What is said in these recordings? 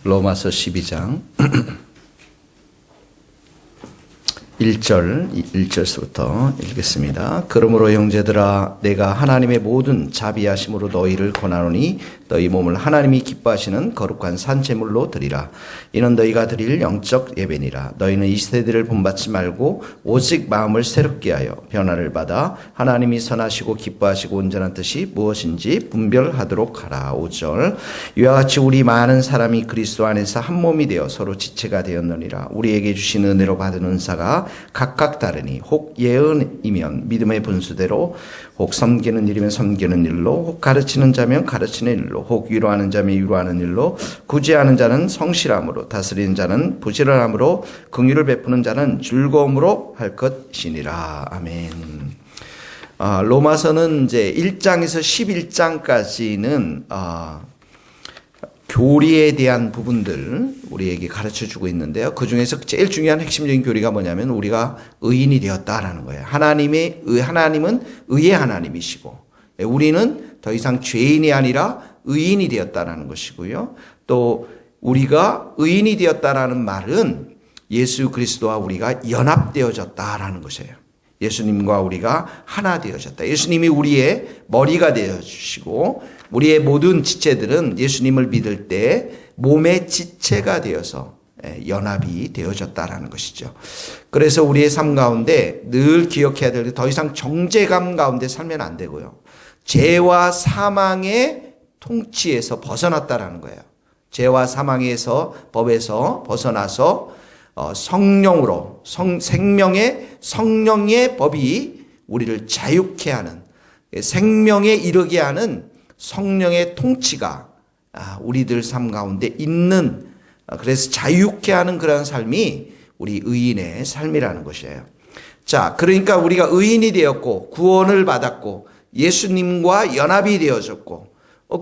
로마서 12장 1절서부터 읽겠습니다. 그러므로 형제들아 내가 하나님의 모든 자비하심으로 너희를 권하노니 너희 몸을 하나님이 기뻐하시는 거룩한 산제물로 드리라. 이는 너희가 드릴 영적 예배니라. 너희는 이 세대를 본받지 말고 오직 마음을 새롭게 하여 변화를 받아 하나님이 선하시고 기뻐하시고 온전한 뜻이 무엇인지 분별하도록 하라. 5절 이와 같이 우리 많은 사람이 그리스도 안에서 한 몸이 되어 서로 지체가 되었느니라. 우리에게 주신 은혜로 받은 은사가 각각 다르니 혹 예언이면 믿음의 분수대로, 혹 섬기는 일이면 섬기는 일로, 혹 가르치는 자면 가르치는 일로, 혹 위로하는 자면 위로하는 일로, 구제하는 자는 성실함으로, 다스리는 자는 부지런함으로, 긍휼을 베푸는 자는 즐거움으로 할 것이니라. 아멘. 로마서는 이제 1장에서 11장까지는 교리에 대한 부분들 우리에게 가르쳐주고 있는데요. 그 중에서 제일 중요한 핵심적인 교리가 뭐냐면 우리가 의인이 되었다라는 거예요. 하나님은 의의 하나님이시고 우리는 더 이상 죄인이 아니라 의인이 되었다라는 것이고요. 또 우리가 의인이 되었다라는 말은 예수 그리스도와 우리가 연합되어졌다라는 것이에요. 예수님과 우리가 하나 되어졌다. 예수님이 우리의 머리가 되어주시고 우리의 모든 지체들은 예수님을 믿을 때 몸의 지체가 되어서 연합이 되어졌다라는 것이죠. 그래서 우리의 삶 가운데 늘 기억해야 될 게 더 이상 정죄감 가운데 살면 안 되고요. 죄와 사망의 통치에서 벗어났다라는 거예요. 죄와 사망에서 법에서 벗어나서 성령으로 생명의 성령의 법이 우리를 자유케 하는 생명에 이르게 하는 성령의 통치가 우리들 삶 가운데 있는, 그래서 자유케 하는 그런 삶이 우리 의인의 삶이라는 것이에요. 자, 그러니까 우리가 의인이 되었고 구원을 받았고 예수님과 연합이 되어졌고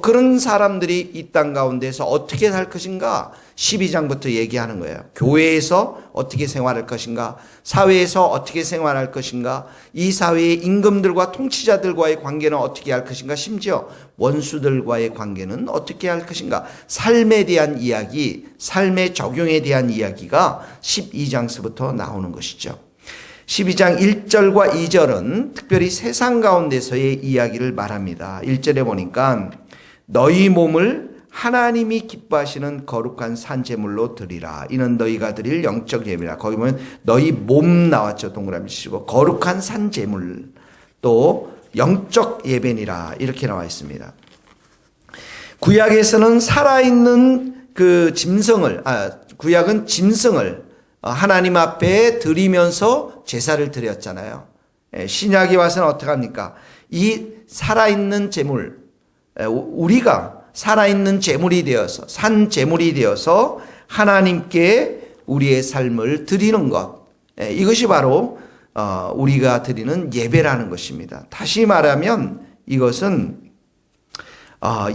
그런 사람들이 이 땅 가운데서 어떻게 살 것인가 12장부터 얘기하는 거예요. 교회에서 어떻게 생활할 것인가, 사회에서 어떻게 생활할 것인가, 이 사회의 임금들과 통치자들과의 관계는 어떻게 할 것인가, 심지어 원수들과의 관계는 어떻게 할 것인가, 삶에 대한 이야기, 삶의 적용에 대한 이야기가 12장서부터 나오는 것이죠. 12장 1절과 2절은 특별히 세상 가운데서의 이야기를 말합니다. 1절에 보니까 너희 몸을 하나님이 기뻐하시는 거룩한 산제물로 드리라. 이는 너희가 드릴 영적 예배라. 거기 보면 너희 몸 나왔죠. 동그라미 치시고 거룩한 산제물, 또 영적 예배니라 이렇게 나와 있습니다. 구약에서는 살아있는 그 짐승을, 구약은 짐승을 하나님 앞에 드리면서 제사를 드렸잖아요. 신약에 와서는 어떻게 합니까? 이 살아있는 제물, 우리가 살아있는 제물이 되어서, 산 제물이 되어서 하나님께 우리의 삶을 드리는 것, 이것이 바로 우리가 드리는 예배라는 것입니다. 다시 말하면 이것은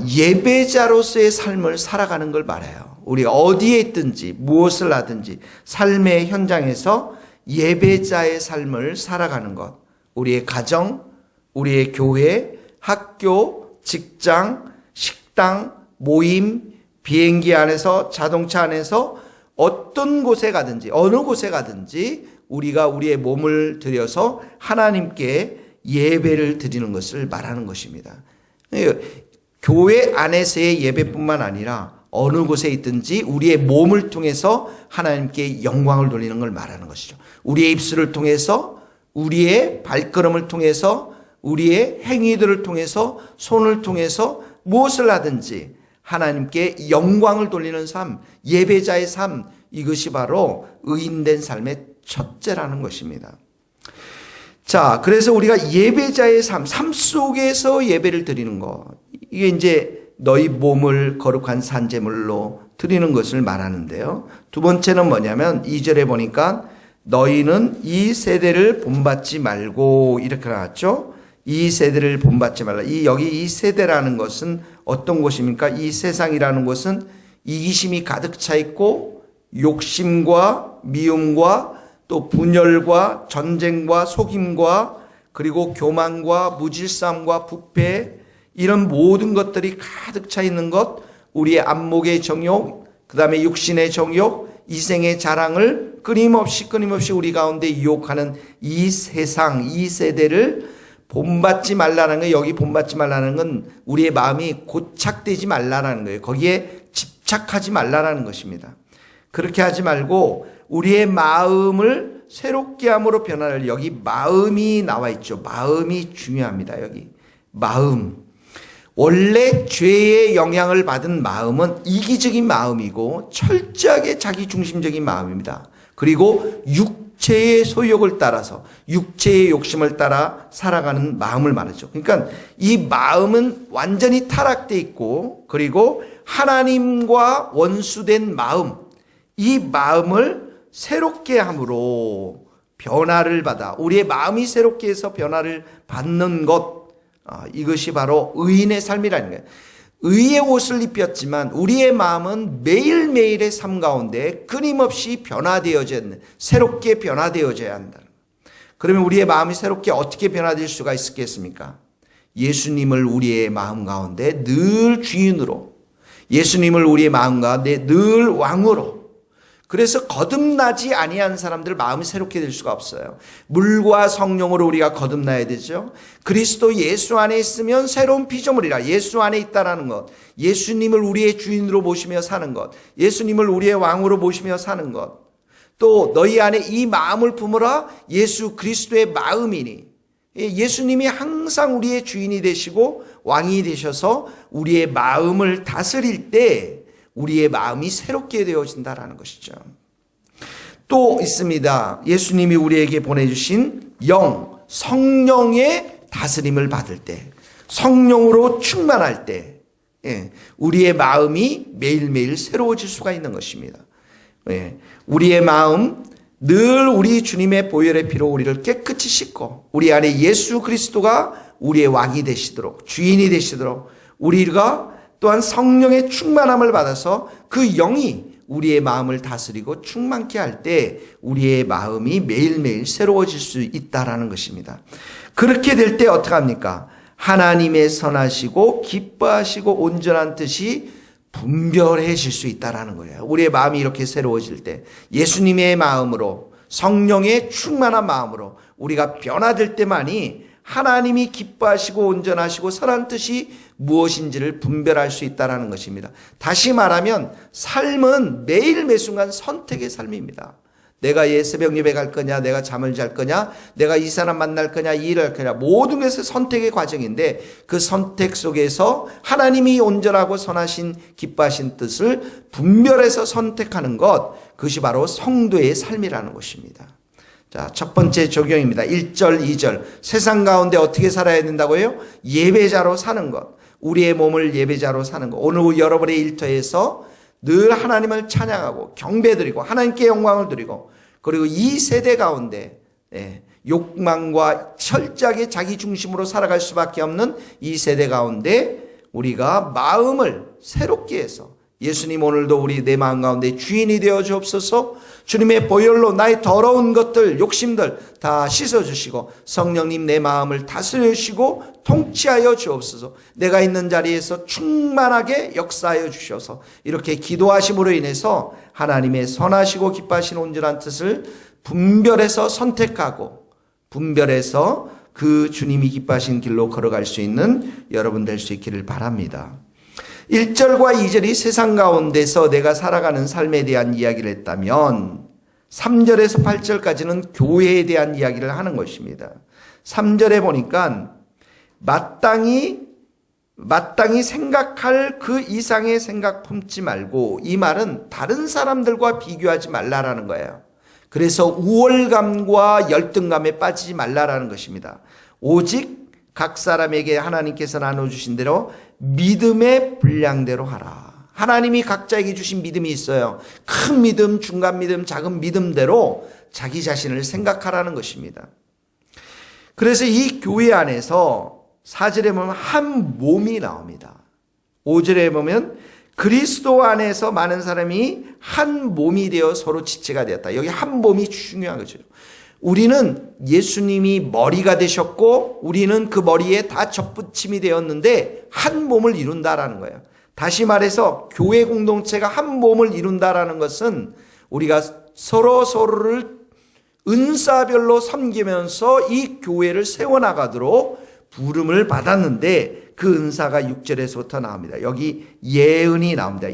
예배자로서의 삶을 살아가는 걸 말해요. 우리가 어디에 있든지 무엇을 하든지 삶의 현장에서 예배자의 삶을 살아가는 것, 우리의 가정, 우리의 교회, 학교, 직장, 식당, 모임, 비행기 안에서, 자동차 안에서 어떤 곳에 가든지 어느 곳에 가든지 우리가 우리의 몸을 들여서 하나님께 예배를 드리는 것을 말하는 것입니다. 교회 안에서의 예배뿐만 아니라 어느 곳에 있든지 우리의 몸을 통해서 하나님께 영광을 돌리는 걸 말하는 것이죠. 우리의 입술을 통해서, 우리의 발걸음을 통해서, 우리의 행위들을 통해서, 손을 통해서 무엇을 하든지 하나님께 영광을 돌리는 삶, 예배자의 삶, 이것이 바로 의인된 삶의 첫째라는 것입니다. 자, 그래서 우리가 예배자의 삶 속에서 예배를 드리는 것, 이게 이제 너희 몸을 거룩한 산제물로 드리는 것을 말하는데요. 두 번째는 뭐냐면 2절에 보니까 너희는 이 세대를 본받지 말고 이렇게 나왔죠. 이 세대를 본받지 말라. 여기 이 세대라는 것은 어떤 것입니까? 이 세상이라는 것은 이기심이 가득 차 있고 욕심과 미움과 또 분열과 전쟁과 속임과 그리고 교만과 무질서함과 부패, 이런 모든 것들이 가득 차 있는 것, 우리의 안목의 정욕, 그 다음에 육신의 정욕, 이생의 자랑을 끊임없이 우리 가운데 유혹하는 이 세상, 이 세대를 본받지 말라는 거예요. 여기 본받지 말라는 건 우리의 마음이 고착되지 말라는 거예요. 거기에 집착하지 말라는 것입니다. 그렇게 하지 말고 우리의 마음을 새롭게 함으로 변화를, 여기 마음이 나와 있죠. 마음이 중요합니다. 여기 마음. 원래 죄의 영향을 받은 마음은 이기적인 마음이고 철저하게 자기중심적인 마음입니다. 그리고 육체의 소욕을 따라서 육체의 욕심을 따라 살아가는 마음을 말하죠. 그러니까 이 마음은 완전히 타락되어 있고, 그리고 하나님과 원수된 마음, 이 마음을 새롭게 함으로 변화를 받아, 우리의 마음이 새롭게 해서 변화를 받는 것, 이것이 바로 의인의 삶이라는 거예요. 의의 옷을 입혔지만 우리의 마음은 매일매일의 삶 가운데 끊임없이 변화되어져야 한다. 새롭게 변화되어져야 한다. 그러면 우리의 마음이 새롭게 어떻게 변화될 수가 있겠습니까? 예수님을 우리의 마음 가운데 늘 주인으로, 예수님을 우리의 마음 가운데 늘 왕으로, 그래서 거듭나지 아니한 사람들 마음이 새롭게 될 수가 없어요. 물과 성령으로 우리가 거듭나야 되죠. 그리스도 예수 안에 있으면 새로운 피조물이라. 예수 안에 있다라는 것, 예수님을 우리의 주인으로 모시며 사는 것, 예수님을 우리의 왕으로 모시며 사는 것, 또 너희 안에 이 마음을 품으라. 예수 그리스도의 마음이니, 예수님이 항상 우리의 주인이 되시고 왕이 되셔서 우리의 마음을 다스릴 때 우리의 마음이 새롭게 되어진다라는 것이죠. 또 있습니다. 예수님이 우리에게 보내주신 영, 성령의 다스림을 받을 때, 성령으로 충만할 때, 우리의 마음이 매일매일 새로워질 수가 있는 것입니다. 우리의 마음, 늘 우리 주님의 보혈의 피로 우리를 깨끗이 씻고 우리 안에 예수 그리스도가 우리의 왕이 되시도록, 주인이 되시도록, 우리가 또한 성령의 충만함을 받아서 그 영이 우리의 마음을 다스리고 충만케 할 때 우리의 마음이 매일매일 새로워질 수 있다라는 것입니다. 그렇게 될 때 어떻게 합니까? 하나님의 선하시고 기뻐하시고 온전한 뜻이 분별해질 수 있다라는 거예요. 우리의 마음이 이렇게 새로워질 때, 예수님의 마음으로, 성령의 충만한 마음으로 우리가 변화될 때만이 하나님이 기뻐하시고 온전하시고 선한 뜻이 무엇인지를 분별할 수 있다는 것입니다. 다시 말하면 삶은 매일 매순간 선택의 삶입니다. 내가 새벽 예배 갈 거냐, 내가 잠을 잘 거냐, 내가 이 사람 만날 거냐, 이 일을 할 거냐, 모든 것은 선택의 과정인데 그 선택 속에서 하나님이 온전하고 선하신 기뻐하신 뜻을 분별해서 선택하는 것, 그것이 바로 성도의 삶이라는 것입니다. 자, 첫 번째 적용입니다. 1절, 2절. 세상 가운데 어떻게 살아야 된다고요? 예배자로 사는 것. 우리의 몸을 예배자로 사는 것. 오늘 여러분의 일터에서 늘 하나님을 찬양하고 경배드리고 하나님께 영광을 드리고, 그리고 이 세대 가운데 욕망과 철저하게 자기 중심으로 살아갈 수밖에 없는 이 세대 가운데 우리가 마음을 새롭게 해서, 예수님 오늘도 우리 내 마음 가운데 주인이 되어 주옵소서. 주님의 보혈로 나의 더러운 것들, 욕심들 다 씻어주시고 성령님 내 마음을 다스려 주시고 통치하여 주옵소서. 내가 있는 자리에서 충만하게 역사하여 주셔서, 이렇게 기도하심으로 인해서 하나님의 선하시고 기뻐하신 온전한 뜻을 분별해서 선택하고 분별해서 그 주님이 기뻐하신 길로 걸어갈 수 있는 여러분 될 수 있기를 바랍니다. 1절과 2절이 세상 가운데서 내가 살아가는 삶에 대한 이야기를 했다면 3절에서 8절까지는 교회에 대한 이야기를 하는 것입니다. 3절에 보니까 마땅히 생각할 그 이상의 생각 품지 말고, 이 말은 다른 사람들과 비교하지 말라라는 거예요. 그래서 우월감과 열등감에 빠지지 말라라는 것입니다. 오직 각 사람에게 하나님께서 나눠주신 대로 믿음의 분량대로 하라. 하나님이 각자에게 주신 믿음이 있어요. 큰 믿음, 중간 믿음, 작은 믿음대로 자기 자신을 생각하라는 것입니다. 그래서 이 교회 안에서 4절에 보면 한 몸이 나옵니다. 5절에 보면 그리스도 안에서 많은 사람이 한 몸이 되어 서로 지체가 되었다. 여기 한 몸이 중요한 거죠. 우리는 예수님이 머리가 되셨고 우리는 그 머리에 다 접붙임이 되었는데 한 몸을 이룬다라는 거예요. 다시 말해서 교회 공동체가 한 몸을 이룬다라는 것은 우리가 서로를 은사별로 섬기면서 이 교회를 세워나가도록 부름을 받았는데 그 은사가 6절에서부터 나옵니다. 여기 예언이 나옵니다.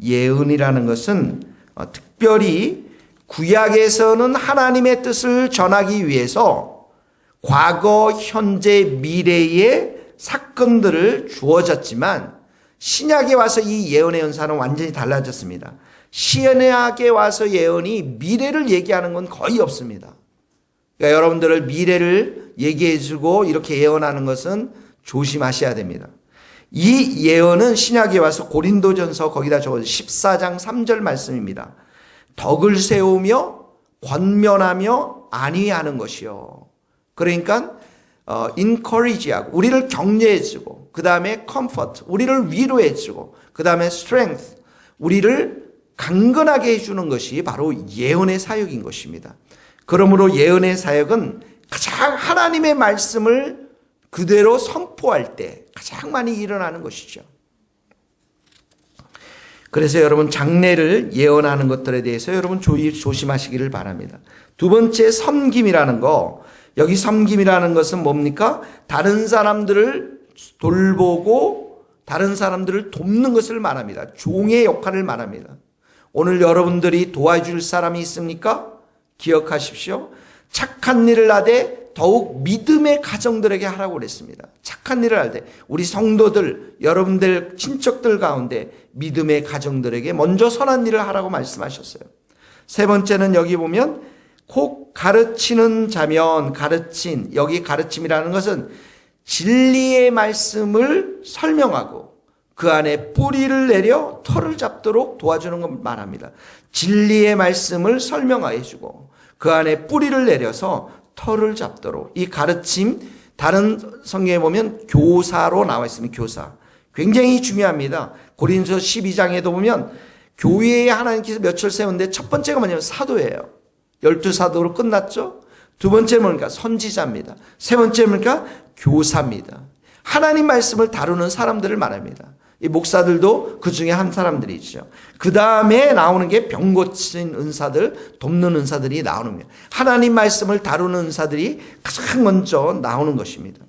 예언이라는 것은 특별히 구약에서는 하나님의 뜻을 전하기 위해서 과거, 현재, 미래의 사건들을 주어졌지만 신약에 와서 이 예언의 연사는 완전히 달라졌습니다. 신약에 와서 예언이 미래를 얘기하는 건 거의 없습니다. 그러니까 여러분들을 미래를 얘기해주고 이렇게 예언하는 것은 조심하셔야 됩니다. 이 예언은 신약에 와서 고린도전서 거기다 적어서 14장 3절 말씀입니다. 덕을 세우며 권면하며 안위하는 것이요. 그러니까 encourage하고 우리를 격려해주고 그 다음에 comfort 우리를 위로해주고 그 다음에 strength 우리를 강건하게 해주는 것이 바로 예언의 사역인 것입니다. 그러므로 예언의 사역은 가장 하나님의 말씀을 그대로 선포할 때 가장 많이 일어나는 것이죠. 그래서 여러분 장래를 예언하는 것들에 대해서 여러분 조심하시기를 바랍니다. 두 번째 섬김이라는 거, 여기 섬김이라는 것은 뭡니까? 다른 사람들을 돌보고 다른 사람들을 돕는 것을 말합니다. 종의 역할을 말합니다. 오늘 여러분들이 도와줄 사람이 있습니까? 기억하십시오. 착한 일을 하되 더욱 믿음의 가정들에게 하라고 그랬습니다. 착한 일을 할 때 우리 성도들, 여러분들 친척들 가운데 믿음의 가정들에게 먼저 선한 일을 하라고 말씀하셨어요. 세 번째는 여기 보면 꼭 가르치는 자면 여기 가르침이라는 것은 진리의 말씀을 설명하고 그 안에 뿌리를 내려 털을 잡도록 도와주는 걸 말합니다. 진리의 말씀을 설명해 주고 그 안에 뿌리를 내려서 털을 잡도록. 이 가르침 다른 성경에 보면 교사로 나와 있습니다. 교사. 굉장히 중요합니다. 고린도서 12장에도 보면 교회에 하나님께서 몇을 세웠는데 첫 번째가 뭐냐면 사도예요. 12사도로 끝났죠. 두 번째는 뭡니까? 선지자입니다. 세 번째는 뭡니까? 교사입니다. 하나님 말씀을 다루는 사람들을 말합니다. 이 목사들도 그 중에 한 사람들이죠. 그 다음에 나오는 게 병 고친 은사들, 돕는 은사들이 나오는 거예요. 하나님 말씀을 다루는 은사들이 가장 먼저 나오는 것입니다.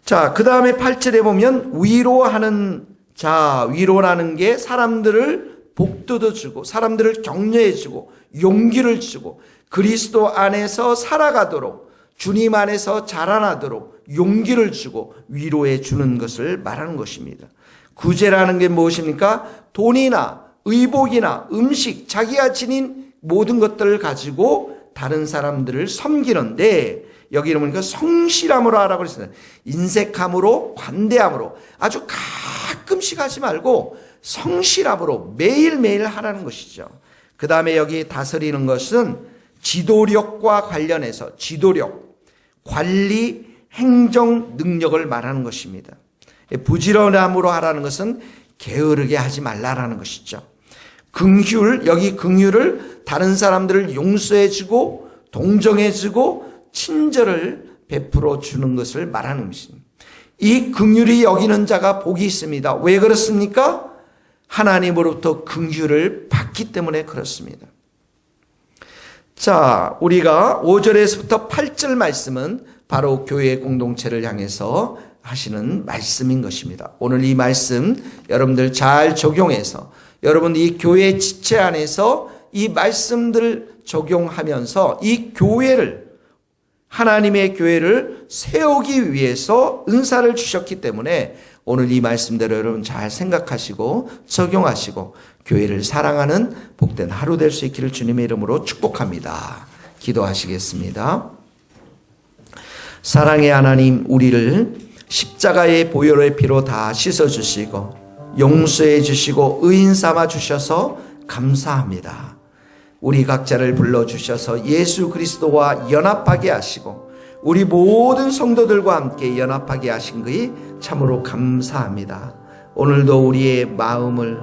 자, 그 다음에 8절에 보면 위로하는 자, 위로라는 게 사람들을 복도도 주고 사람들을 격려해 주고 용기를 주고 그리스도 안에서 살아가도록 주님 안에서 자라나도록 용기를 주고 위로해 주는 것을 말하는 것입니다. 구제라는 게 무엇입니까? 돈이나 의복이나 음식, 자기가 지닌 모든 것들을 가지고 다른 사람들을 섬기는데 여기는 보니까 성실함으로 하라고 그랬습니다. 인색함으로, 관대함으로 아주 가끔씩 하지 말고 성실함으로 매일매일 하라는 것이죠. 그 다음에 여기 다스리는 것은 지도력과 관련해서 지도력, 관리, 행정 능력을 말하는 것입니다. 부지런함으로 하라는 것은 게으르게 하지 말라라는 것이죠. 긍휼, 여기 긍휼을 다른 사람들을 용서해주고 동정해주고 친절을 베풀어 주는 것을 말하는 것입니다. 이 긍휼이 여기는 자가 복이 있습니다. 왜 그렇습니까? 하나님으로부터 긍휼을 받기 때문에 그렇습니다. 자, 우리가 5절에서부터 8절 말씀은 바로 교회 공동체를 향해서 하시는 말씀인 것입니다. 오늘 이 말씀 여러분들 잘 적용해서 여러분 이 교회 지체 안에서 이 말씀들을 적용하면서 이 교회를 하나님의 교회를 세우기 위해서 은사를 주셨기 때문에 오늘 이 말씀대로 여러분 잘 생각하시고 적용하시고 교회를 사랑하는 복된 하루 될 수 있기를 주님의 이름으로 축복합니다. 기도하시겠습니다. 사랑의 하나님, 우리를 십자가의 보혈의 피로 다 씻어주시고 용서해 주시고 의인 삼아 주셔서 감사합니다. 우리 각자를 불러주셔서 예수 그리스도와 연합하게 하시고 우리 모든 성도들과 함께 연합하게 하신 것이 참으로 감사합니다. 오늘도 우리의 마음을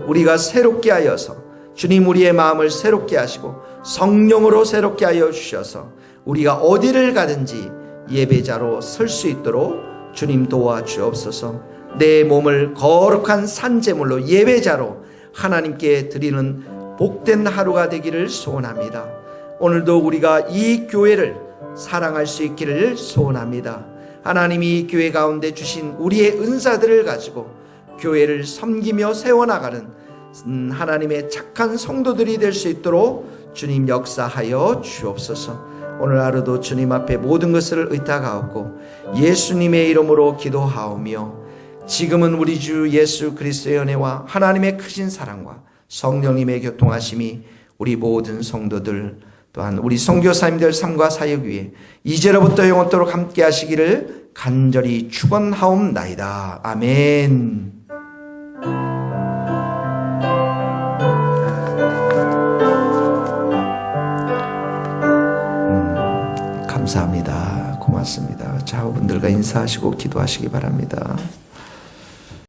우리가 새롭게 하여서 주님 우리의 마음을 새롭게 하시고 성령으로 새롭게 하여 주셔서 우리가 어디를 가든지 예배자로 설 수 있도록 주님 도와주옵소서. 내 몸을 거룩한 산제물로 예배자로 하나님께 드리는 복된 하루가 되기를 소원합니다. 오늘도 우리가 이 교회를 사랑할 수 있기를 소원합니다. 하나님이 이 교회 가운데 주신 우리의 은사들을 가지고 교회를 섬기며 세워나가는 하나님의 착한 성도들이 될 수 있도록 주님 역사하여 주옵소서. 오늘 하루도 주님 앞에 모든 것을 의탁하옵고 예수님의 이름으로 기도하오며 지금은 우리 주 예수 그리스도의 은혜와 하나님의 크신 사랑과 성령님의 교통하심이 우리 모든 성도들 또한 우리 선교사님들 삶과 사역 위에 이제로부터 영원토록 함께 하시기를 간절히 축원하옵나이다. 아멘. 감사합니다. 고맙습니다. 자우분들과 인사하시고 기도하시기 바랍니다.